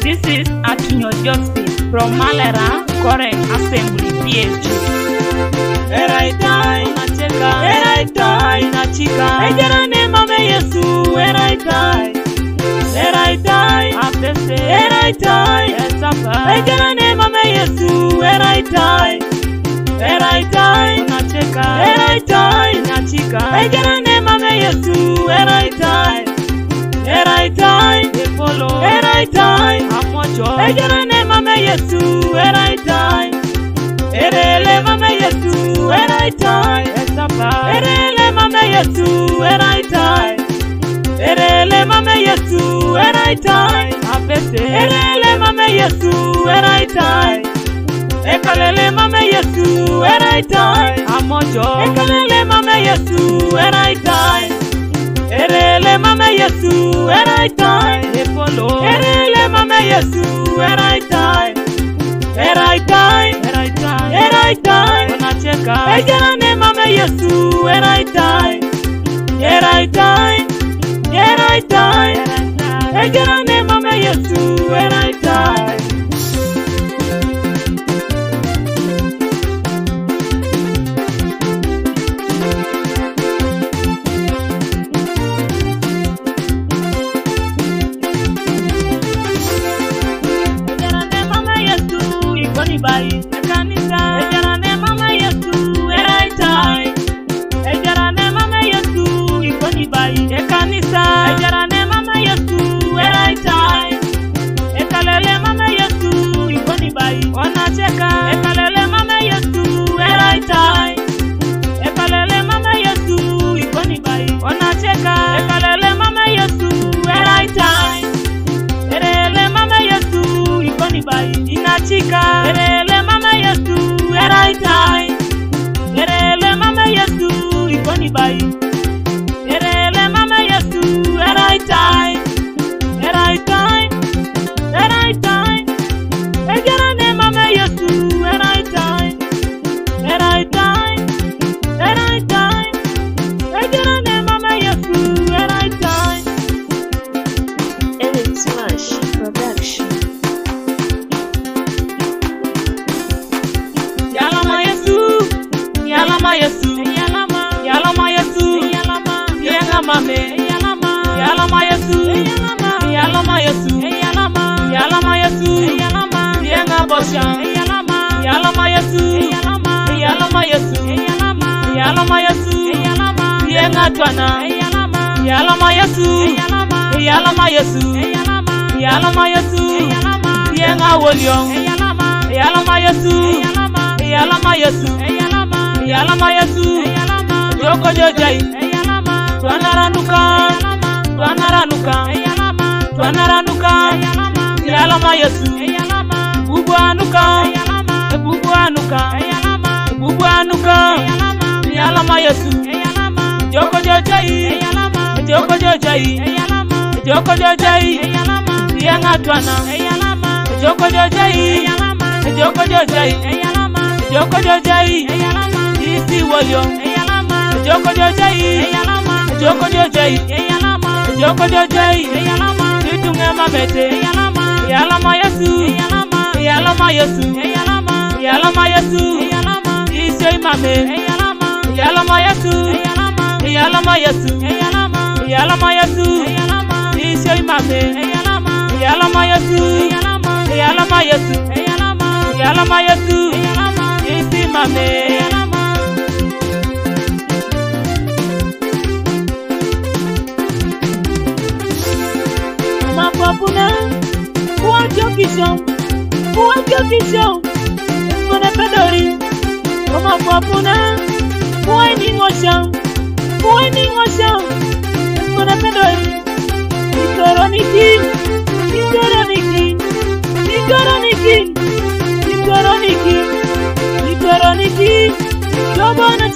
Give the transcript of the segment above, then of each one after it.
This is Akinyo Justice from Malera Korek Assembly PhD. Eraitai Unacheka, Eraitai unachika, Ejerane mame Yesu Eraitai Eraitai apese, Eraitai esapa, Ejerane mame Yesu Eraitai Eraitai unacheka, Eraitai unachika, Ejerane mame Yesu Eraitai Eraitai efolo, Eraitai amojo, Ejerane mame Yesu Eraitai Erele mame Yesu Eraitai esapa, Erele mame Yesu Eraitai Erele mame Yesu Eraitai apese, Erele mame Yesu Eraitai Ekalele mame Yesu Eraitai amojo, Ekalele mame Yesu Eraitai Erele mame Yesu Eraitai efolo, Erele mame Yesu Eraitai Eraitai eraitai, Eraitai unacheka, Ejerane mame Yesu Eraitai Eraitai Eraitai Ejerane mame Yesu Eraitai Ejerane mame Yesu ikoni bai kanisa Ejerane mame Yesu Eraitai Ejerane mame Yesu ikoni bai kanisa Ejerane mame Yesu Eraitai Ekalele mame Yesu ikoni bai wanacheka Ekalele mame Yesu Eraitai Ekalele mame Yesu ikoni bai wanacheka Ekalele mame Yesu Eraitai Erele mame Yesu ikoni bai inachika Erele mame Yesu Eraitai Erele mame Yesu ikoni bai Erele mame Yesu Eraitai Eraitai Eraitai Ejerane mame Yesu Eraitai Eraitai Eraitai Ejerane mame Yesu Eraitai Edit Smash Production. Yalama Yesu Yalama Yesu Yalama Yesu Yenga mame Yalama Yesu Yalama Yesu Yalama Yesu Yenga bosha Yalama Yesu Yalama Yesu Yalama Yesu Yenga twana Yalama Yesu Yalama Yesu Yalama Yesu Yenga wolion Yalama Yesu Yalama Yesu Yalama Yesu Yoko jojai Twanaranuka Twanaranuka Yalama Yesu Bubuanuka Bubuanuka Yalama Yesu Joko jojai Joko jojai Yenga twana Joko jojai Joko jojai Isi woyo Joko jojai Joko jojai Tutunga mamete Yalama Yesu Yalama Yesu Yalama Yesu Isi mame Yalama Yesu Yalama Yesu Yalama Yesu Isi mame Yalama Yesu Yalama Yesu Yalama Yesu Isi mame Mapapuna Kuwakyo kisho Mwana pedori Mapapuna Kuwaini ngosha Mwana pedori Ikoroniki Jobana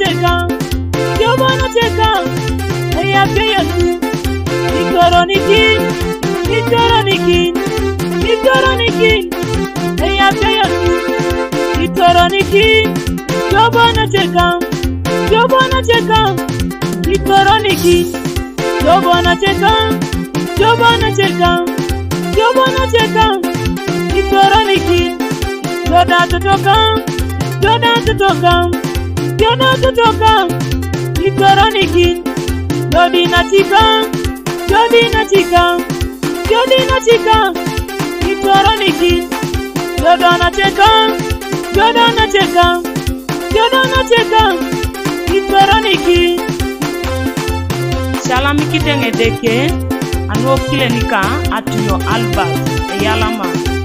cheka Eyapya Yesu Ikoroniki Eyapya Yesu Ikoroniki Jobana cheka Ikoroniki Jobana cheka Joda tutoka, Joda tutoka, Joda tutoka, Itoroniki, Jodi natika, Jodi natika, Jodi natika, Itoroniki, Joda nateka, Joda nateka, Joda nateka, Itoroniki. Salamiki tenge deke, anu kilenika atunyo albas, yalama.